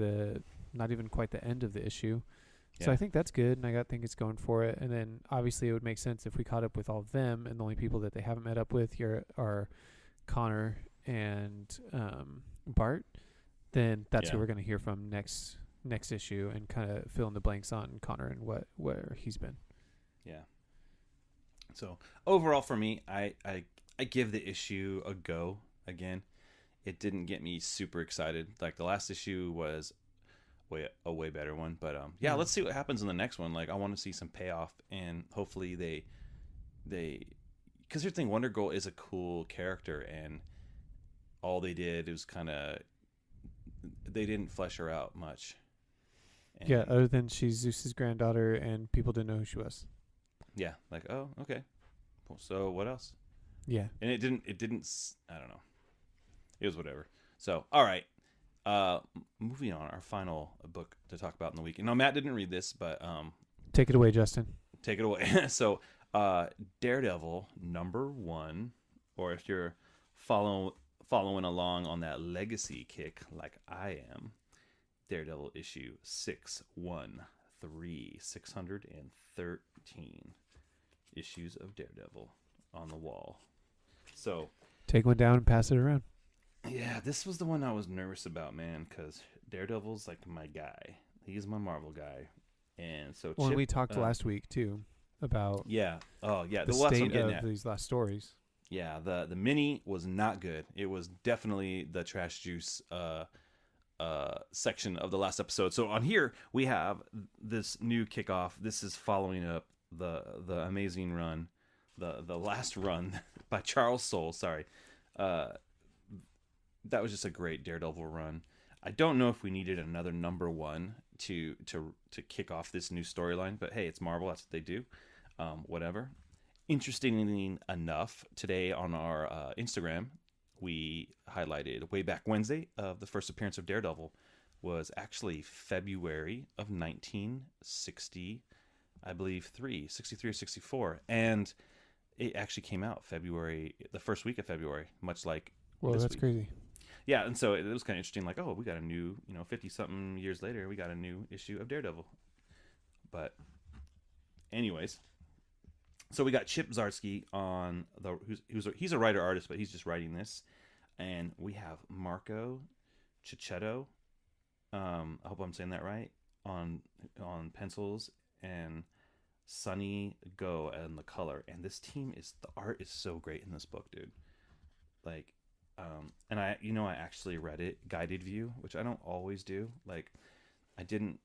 S2: not even quite the end of the issue. So I think that's good, and I think it's going for it. And then, obviously, it would make sense if we caught up with all of them, and the only people that they haven't met up with here are Connor and Bart. Then that's who we're going to hear from next issue, and kind of fill in the blanks on Connor and where he's been.
S1: Yeah. So overall, for me, I give the issue a go again. It didn't get me super excited. Like the last issue was a way better one, but let's see what happens in the next one. Like I want to see some payoff, and hopefully they because here's the thing, Wonder Girl is a cool character, and all they did was they didn't flesh her out much. And
S2: other than she's Zeus's granddaughter and people didn't know who she was.
S1: Yeah, like, oh, okay. So what else?
S2: Yeah.
S1: And it didn't I don't know. It was whatever. So, all right. Moving on, our final book to talk about in the week. And no, Matt didn't read this, but
S2: take it away, Justin.
S1: Take it away. So, Daredevil #1, or if you're following along on that legacy kick like I am, Daredevil issue 613, 613 issues of Daredevil on the wall. So
S2: take one down and pass it around.
S1: Yeah, this was the one I was nervous about, man, because Daredevil's like my guy. He's my Marvel guy. And so
S2: Chip, we talked last week too about
S1: the
S2: state of these last stories.
S1: Yeah, the mini was not good. It was definitely the Trash Juice section of the last episode. So on here we have this new kickoff. This is following up the amazing run, the last run by Charles Soule. Sorry, that was just a great Daredevil run. I don't know if we needed another #1 to kick off this new storyline, but hey, it's Marvel. That's what they do. Whatever. Interestingly enough, today on our Instagram, we highlighted way back Wednesday of the first appearance of Daredevil was actually February of 1960, I believe 63 or 64. And it actually came out the first week of February, much like this
S2: that's
S1: week.
S2: Crazy.
S1: Yeah, and so it was kind of interesting, like, oh, we got a new, 50-something years later, we got a new issue of Daredevil. But anyways, so we got Chip Zdarsky on he's a writer-artist, but he's just writing this. And we have Marco Checchetto, I hope I'm saying that right, on pencils, and Sunny Go and the color. And this team the art is so great in this book, dude. Like, and I actually read it guided view, which I don't always do. Like, I didn't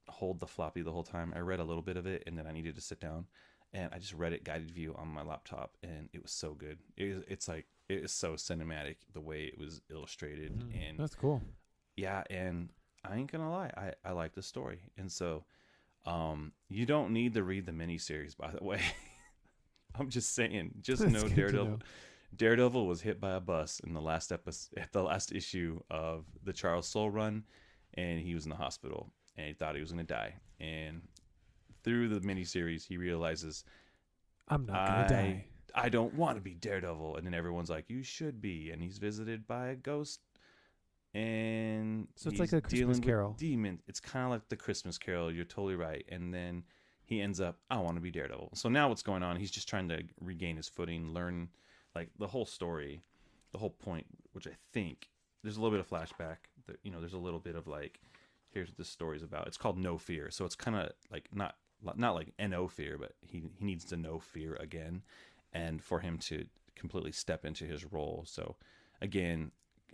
S1: hold the floppy the whole time. I read a little bit of it, and then I needed to sit down, and I just read it guided view on my laptop, and it was so good. It is so cinematic the way it was illustrated, and
S2: that's cool.
S1: Yeah, and I ain't gonna lie, I like the story, and so you don't need to read the miniseries, by the way. I'm just saying, just
S2: That's
S1: know
S2: good to
S1: Daredevil.
S2: know.
S1: Daredevil was hit by a bus in the last issue of the Charles Soule run, and he was in the hospital, and he thought he was gonna die. And through the miniseries, he realizes,
S2: I'm not gonna die.
S1: I don't want to be Daredevil, and then everyone's like, you should be, and he's visited by a ghost, and
S2: so it's like a Christmas Carol.
S1: Demon. It's kind of like the Christmas Carol. You're totally right. And then he ends up, I want to be Daredevil. So now what's going on? He's just trying to regain his footing, learn like the whole story, the whole point, which I think there's a little bit of flashback. There's a little bit of like, here's what this story's about. It's called No Fear. So it's kind of like not like no fear, but he needs to know fear again, and for him to completely step into his role. So again,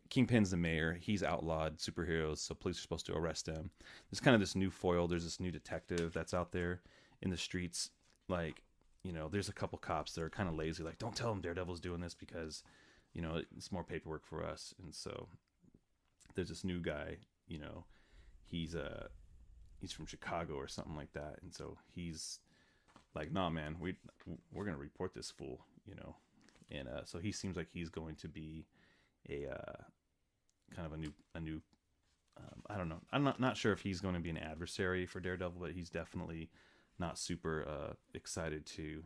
S1: Kingpin's the mayor. He's outlawed superheroes, so police are supposed to arrest him. There's kind of this new foil. There's this new detective that's out there in the streets. Like, there's a couple cops that are kind of lazy. Like, don't tell him Daredevil's doing this because, it's more paperwork for us. And so there's this new guy. He's from Chicago or something like that. And so he's like, nah, man, we're gonna report this fool. And so he seems like he's going to be a kind of a new I don't know. I'm not sure if he's going to be an adversary for Daredevil, but he's definitely not super excited to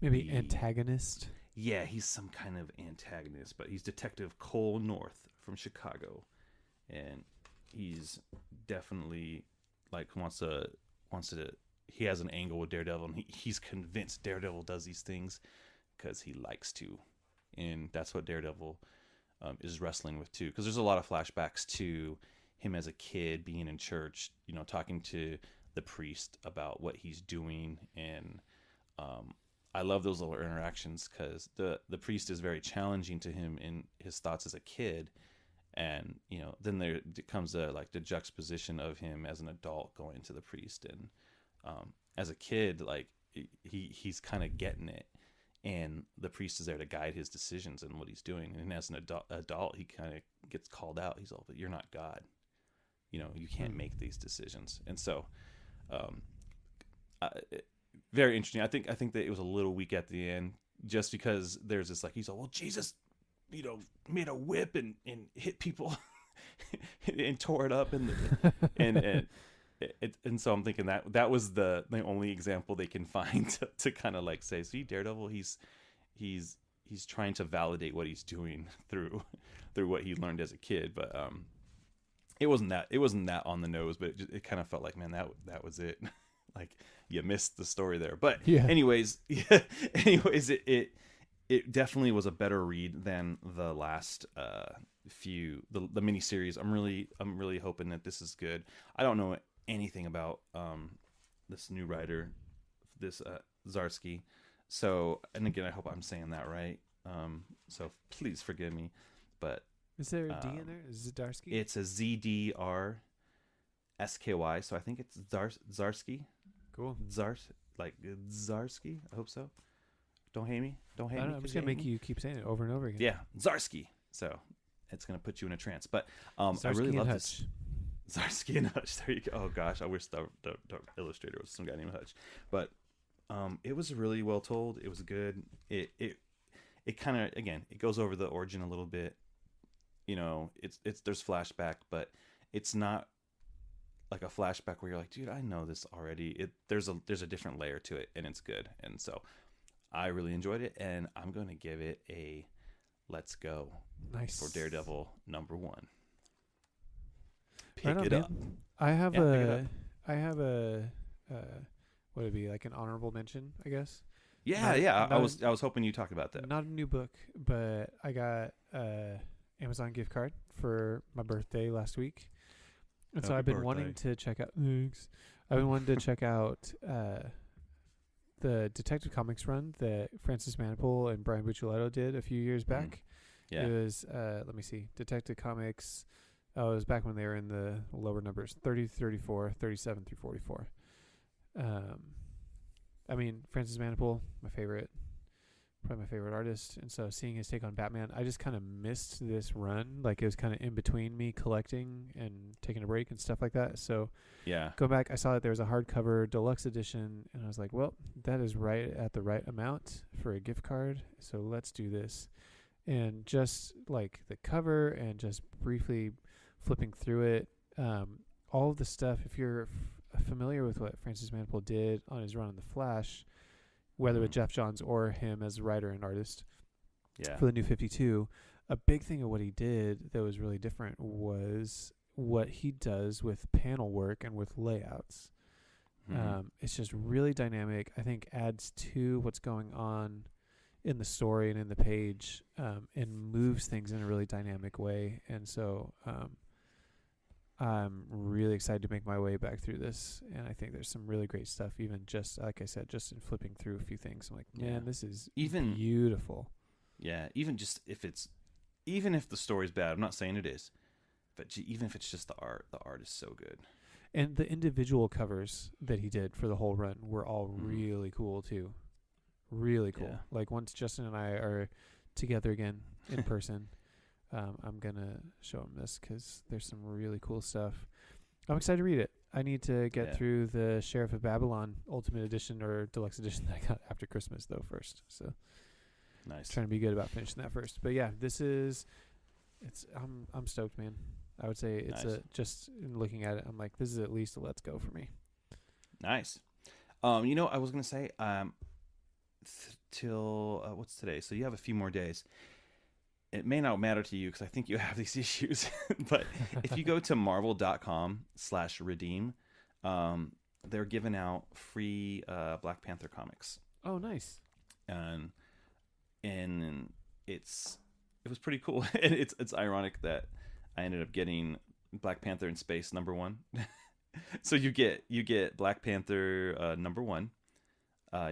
S2: maybe antagonist.
S1: Yeah, he's some kind of antagonist, but he's Detective Cole North from Chicago, and he's definitely like wants to. He has an angle with Daredevil, and he's convinced Daredevil does these things because he likes to, and that's what Daredevil is wrestling with too. Because there's a lot of flashbacks to him as a kid being in church, talking to the priest about what he's doing, and I love those little interactions because the priest is very challenging to him in his thoughts as a kid, and then there comes the juxtaposition of him as an adult going to the priest, and as a kid, like he's kind of getting it, and the priest is there to guide his decisions and what he's doing, and as an adult he kind of gets called out. He's all, but you're not God, you can't make these decisions. And so very interesting. I think that it was a little weak at the end, just because there's this he's all, well, Jesus, made a whip and hit people and tore it up, and so I'm thinking that was the only example they can find to kind of say, see, Daredevil, he's trying to validate what he's doing through what he learned as a kid. But it wasn't that on the nose, but it kind of felt like, man, that was it. You missed the story there. But
S2: yeah.
S1: anyways, it definitely was a better read than the last few the miniseries. I'm really hoping that this is good. I don't know anything about this new writer, this Zdarsky. So, and again, I hope I'm saying that right. So please forgive me. But
S2: is there a D in there? Is it Zdarsky?
S1: It's a ZDRSKY. So I think it's Zdarsky.
S2: Cool.
S1: Zdarsky. I hope so. Don't hate me. Don't hate me.
S2: I'm just gonna make you keep saying it over and over again.
S1: Yeah, Zdarsky. So it's gonna put you in a trance. But I really love this. Zdarsky and Hutch. There you go. Oh gosh, I wish the illustrator was some guy named Hutch. But it was really well told. It was good. It kind of, again, it goes over the origin a little bit. It's there's flashback, but it's not like a flashback where you're like, dude, I know this already. There's a different layer to it, and it's good. And so I really enjoyed it, and I'm going to give it a let's go.
S2: Nice.
S1: For Daredevil #1. Pick
S2: right on,
S1: it
S2: man.
S1: up.
S2: I have a what would it be, like an honorable mention, I guess.
S1: Yeah. I was hoping you talked about that.
S2: Not a new book, but I got Amazon gift card for my birthday last week. And
S1: Happy
S2: so I've been
S1: birthday.
S2: wanting to check out I've been wanting to check out the Detective Comics run that Francis Manapul and Brian Buccellato did a few years back.
S1: Yeah.
S2: It was let me see, Detective Comics. Oh, it was back when they were in the lower numbers, 30 through 34, 37 through 44. I mean, Francis Manapul, my favorite. probably my favorite artist. And so seeing his take on Batman, I just kind of missed this run. Like it was kind of in between me collecting and taking a break and stuff like that. So
S1: yeah,
S2: go back. I saw that there was a hardcover deluxe edition, and I was like, well, that is right at the right amount for a gift card. So let's do this. And just like the cover and just briefly flipping through it, all of the stuff, if you're familiar with what Francis Manapul did on his run on The Flash, whether with Jeff Johns or him as a writer and artist for the New 52, a big thing of what he did that was really different was what he does with panel work and with layouts. It's just really dynamic. I think adds to what's going on in the story and in the page, and moves things in a really dynamic way. And so I'm really excited to make my way back through this, and I think there's some really great stuff, even just like I said, just in flipping through a few things. I'm like, man, this is even beautiful.
S1: Yeah, even if the story's bad, I'm not saying it is, but even if it's just the art is so good.
S2: And the individual covers that he did for the whole run were all really cool too. Really cool. Yeah. Like once Justin and I are together again in person, I'm going to show him this because there's some really cool stuff. I'm excited to read it. I need to get through the Sheriff of Babylon Ultimate Edition or Deluxe Edition that I got after Christmas though first. So
S1: nice.
S2: Trying to be good about finishing that first. But yeah, I'm stoked, man. I would say it's just in looking at it, I'm like, this is at least a let's go for me.
S1: Nice. I was going to say, till what's today? So you have a few more days. It may not matter to you because I think you have these issues, but if you go to marvel.com/redeem, they're giving out free Black Panther comics.
S2: Oh, nice.
S1: And it was pretty cool. And it's ironic that I ended up getting Black Panther in Space #1. So you get Black Panther #1.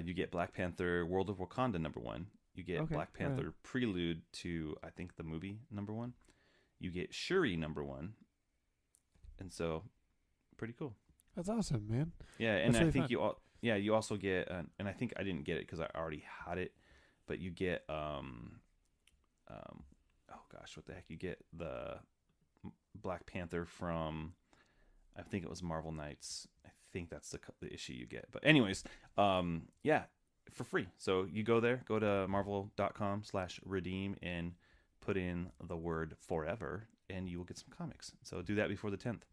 S1: You get Black Panther World of Wakanda #1. You get Black Panther Prelude to, I think, the movie #1. You get Shuri #1. And so, pretty cool.
S2: That's awesome, man.
S1: Yeah, and I think you also get, and I think I didn't get it because I already had it, but you get, oh gosh, what the heck? You get the Black Panther from, I think it was Marvel Knights. I think that's the issue you get. But anyways, for free. So you go to marvel.com/redeem and put in the word forever and you will get some comics. So do that before the 10th.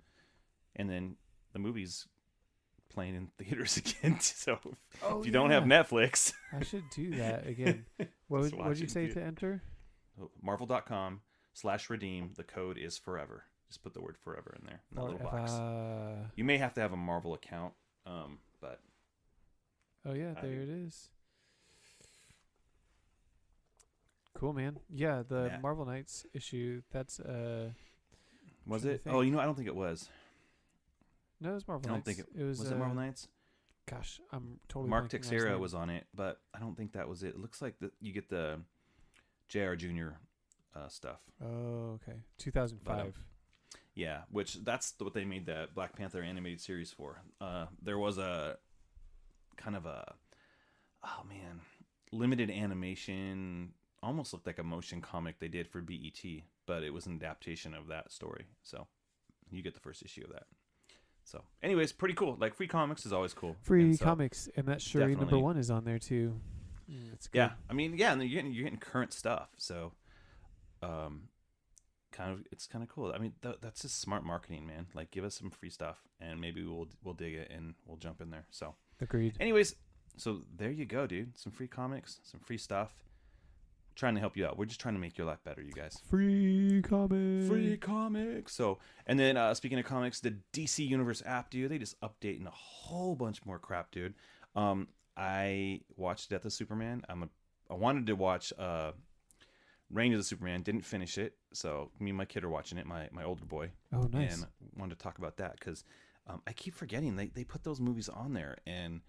S1: And then the movie's playing in theaters again. So if you don't have Netflix,
S2: I should do that again. What would you say to enter?
S1: Marvel.com/redeem. The code is forever. Just put the word forever in there in that little box.
S2: You
S1: may have to have a Marvel account, but
S2: oh yeah, there it is. Cool, man. Yeah, the Marvel Knights issue. That's
S1: was it? Oh, I don't think it was.
S2: No, it was Marvel Knights.
S1: I don't think it was. Was it Marvel Knights?
S2: Gosh, I'm totally.
S1: Mark Teixeira was on it, but I don't think that was it. It looks like you get the J.R. Jr. Stuff.
S2: Oh, okay. 2005.
S1: Yeah, which that's what they made that Black Panther animated series for. There was a kind of limited animation, almost looked like a motion comic they did for BET, but it was an adaptation of that story. So you get the first issue of that. So anyways, pretty cool. Like free comics is always cool.
S2: Free comics, and that Shuri #1 is on there too.
S1: It's good. Yeah, I mean, and you're getting current stuff. So it's kind of cool. I mean, that's just smart marketing, man. Like, give us some free stuff, and maybe we'll dig it and we'll jump in there. So,
S2: agreed.
S1: Anyways, so there you go, dude. Some free comics, some free stuff. Trying to help you out. We're just trying to make your life better, you guys.
S2: Free comics.
S1: So, and then speaking of comics, the DC Universe app, dude, they just updating a whole bunch more crap, dude. I watched Death of Superman. I wanted to watch Reign of the Superman, didn't finish it, so me and my kid are watching it, my older boy.
S2: Oh, nice.
S1: And wanted to talk about that because I keep forgetting they put those movies on there, and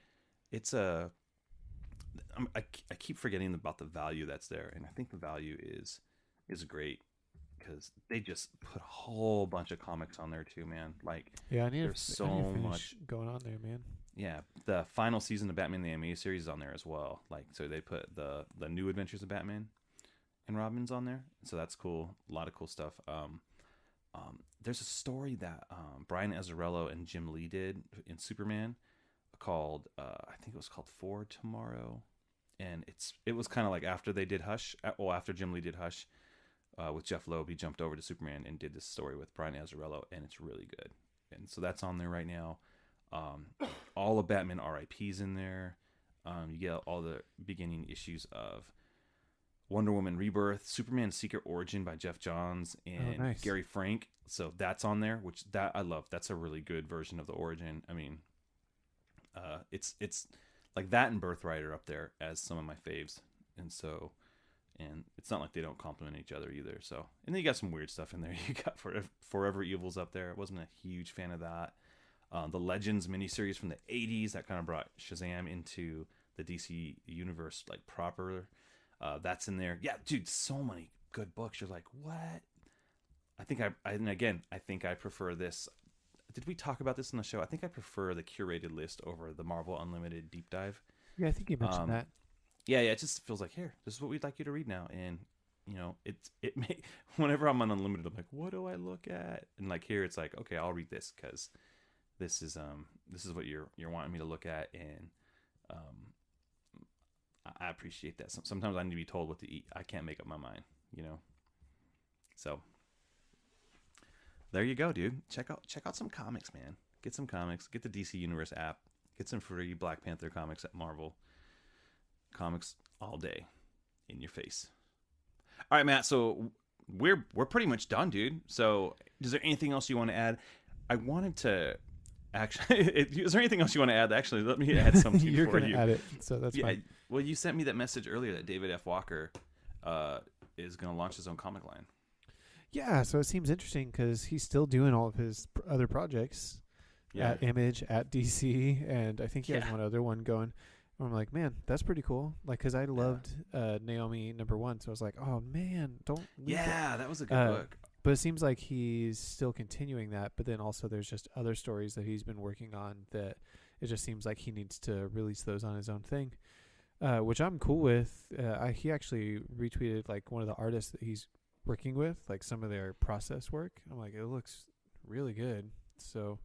S1: it's I keep forgetting about the value that's there, and I think the value is great because they just put a whole bunch of comics on there too, man. Like,
S2: yeah,
S1: there's so much
S2: going on there, man.
S1: Yeah, the final season of Batman the Animated Series is on there as well. Like, so they put the New Adventures of Batman and Robin's on there, so that's cool. A lot of cool stuff. There's a story that Brian Azzarello and Jim Lee did in Superman called I think it was called For Tomorrow, and it was kind of like after they did Hush. Well, after Jim Lee did Hush with Jeff Loeb, he jumped over to Superman and did this story with Brian Azzarello, and it's really good. And so that's on there right now. All of Batman RIPs in there. You get all the beginning issues of Wonder Woman Rebirth, Superman Secret Origin by Jeff Johns and Gary Frank. So that's on there, which that I love. That's a really good version of the origin. I mean, it's like that and Birthright are up there as some of my faves. And it's not like they don't complement each other either. So, and then you got some weird stuff in there. You got Forever Evil's up there. I wasn't a huge fan of that. The Legends miniseries from the 80s that kind of brought Shazam into the DC universe like proper. That's in there. Yeah, dude, so many good books. You're like, what? I think I prefer this. Did we talk about this in the show? I think I prefer the curated list over the Marvel Unlimited deep dive.
S2: Yeah, I think you mentioned that.
S1: Yeah, it just feels like, here, this is what we'd like you to read now. And you know, it may, whenever I'm on Unlimited, I'm like, what do I look at? And like here, it's like, okay, I'll read this because this is what you're wanting me to look at, and I appreciate that. Sometimes I need to be told what to eat. I can't make up my mind, you know. So there you go, dude. Check out some comics, man. Get some comics. Get the DC Universe app. Get some free Black Panther comics at Marvel. Comics all day, in your face. All right, Matt. So we're pretty much done, dude. So is there anything else you want to add? I wanted to actually. Is there anything else you want to add? Actually, let me add something
S2: You're
S1: for you.
S2: You're gonna add it, so that's fine.
S1: Well, you sent me that message earlier that David F. Walker is going to launch his own comic line.
S2: Yeah, so it seems interesting because he's still doing all of his other projects at Image, at DC, and I think he has one other one going. And I'm like, man, that's pretty cool. Like, because I loved Naomi #1, so I was like, oh man, don't.
S1: That was a good book.
S2: But it seems like he's still continuing that. But then also there's just other stories that he's been working on that it just seems like he needs to release those on his own thing, which I'm cool with. He actually retweeted like one of the artists that he's working with, like some of their process work. I'm like, it looks really good. So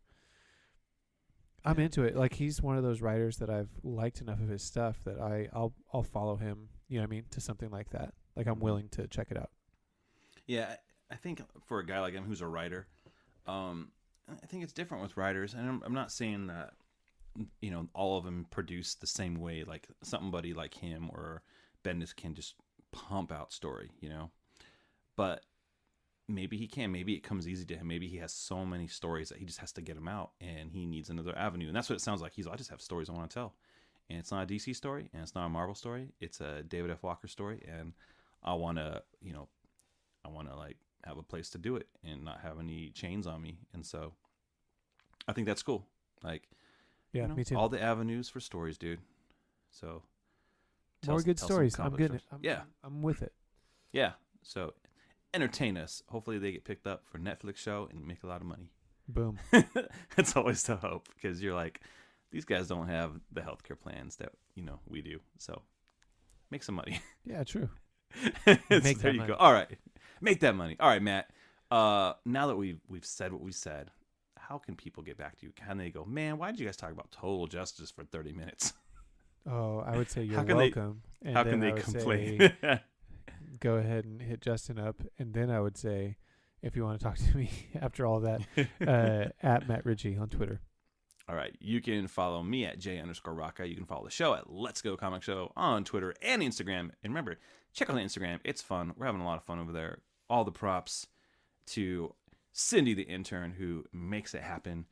S2: I'm into it. Like, he's one of those writers that I've liked enough of his stuff that I'll follow him, you know what I mean, to something like that. Like, I'm willing to check it out.
S1: Yeah, I think for a guy like him who's a writer, I think it's different with writers. And I'm not saying that, you know, all of them produce the same way. Like, somebody like him or Bendis can just pump out story, you know. But maybe he can. Maybe it comes easy to him. Maybe he has so many stories that he just has to get them out, and he needs another avenue. And that's what it sounds like. I just have stories I want to tell. And it's not a DC story, and it's not a Marvel story. It's a David F. Walker story, and I want to, like, have a place to do it and not have any chains on me. And so I think that's cool. Like,
S2: yeah, me too.
S1: All the avenues for stories, dude. So
S2: more good stories. I'm good. I'm with it.
S1: Yeah. So entertain us. Hopefully they get picked up for Netflix show and make a lot of money.
S2: Boom.
S1: That's always the hope, because you're like, these guys don't have the healthcare plans that, you know, we do. So make some money.
S2: Yeah, true.
S1: There you go. All right. Make that money. All right, Matt. Now that we've said what we said, how can people get back to you? Can they go, man, why did you guys talk about Total Justice for 30 minutes?
S2: Oh, I would say you're welcome.
S1: How can they complain?
S2: Go ahead and hit Justin up, and then I would say, if you want to talk to me after all that, at Matt Ritchie on Twitter.
S1: All right, you can follow me at J_Rocka. You can follow the show at Let's Go Comic Show on Twitter and Instagram. And remember, check out the Instagram. It's fun. We're having a lot of fun over there. All the props to Cindy, the intern, who makes it happen.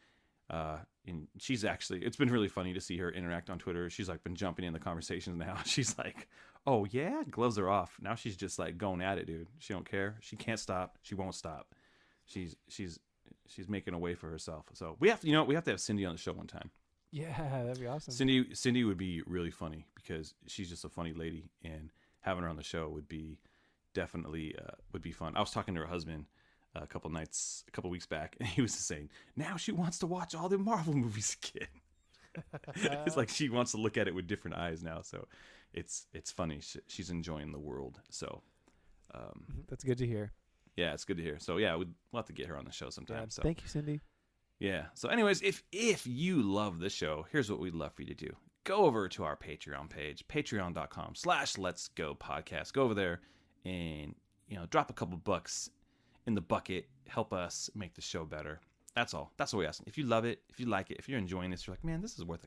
S1: And she's actually, it's been really funny to see her interact on Twitter. She's like been jumping in the conversations now. She's like, oh yeah, gloves are off. Now she's just like going at it, dude. She don't care. She can't stop. She won't stop. She's making a way for herself. So we have to have Cindy on the show one time.
S2: Yeah, that'd be awesome.
S1: Cindy would be really funny because she's just a funny lady, and having her on the show would be definitely would be fun. I was talking to her husband a couple weeks back, and he was just saying now she wants to watch all the Marvel movies again. It's like she wants to look at it with different eyes now. So it's funny. She's enjoying the world. So
S2: that's good to hear.
S1: Yeah, it's good to hear. So yeah, we'll have to get her on the show sometime.
S2: Yeah,
S1: so
S2: thank you, Cindy.
S1: Yeah. So anyways, if you love this show, here's what we'd love for you to do. Go over to our Patreon page, patreon.com/Let's Go Podcast. Go over there and, drop a couple bucks in the bucket. Help us make the show better. That's all. That's what we ask. If you love it, if you like it, if you're enjoying this, you're like, man, this is worth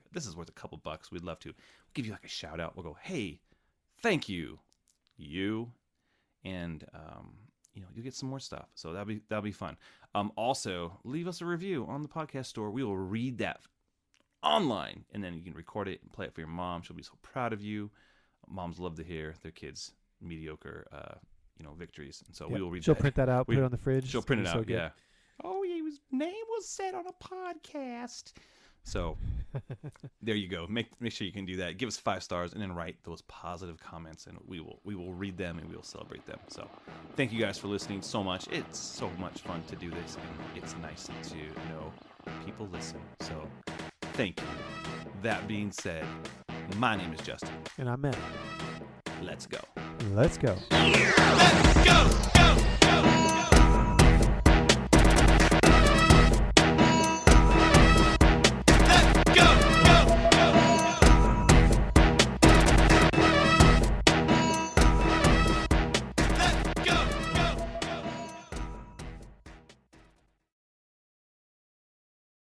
S1: a couple bucks. We'd love to. We'll give you like a shout out. We'll go, hey, thank you, and you'll get some more stuff. So that'll be fun. Also, leave us a review on the podcast store. We will read that online, and then you can record it and play it for your mom. She'll be so proud of you. Moms love to hear their kids' mediocre, victories, and so we will read.
S2: She'll print that out, put it on the fridge.
S1: She'll print it out. Yeah. Oh, his name was said on a podcast. So there you go. Make sure you can do that. Give us 5 stars and then write those positive comments, and we will read them and we will celebrate them. So thank you guys for listening so much. It's so much fun to do this, and it's nice to know people listen. So thank you. That being said, my name is Justin.
S2: And I'm Matt.
S1: Let's go.
S2: Let's go.
S1: Let's go.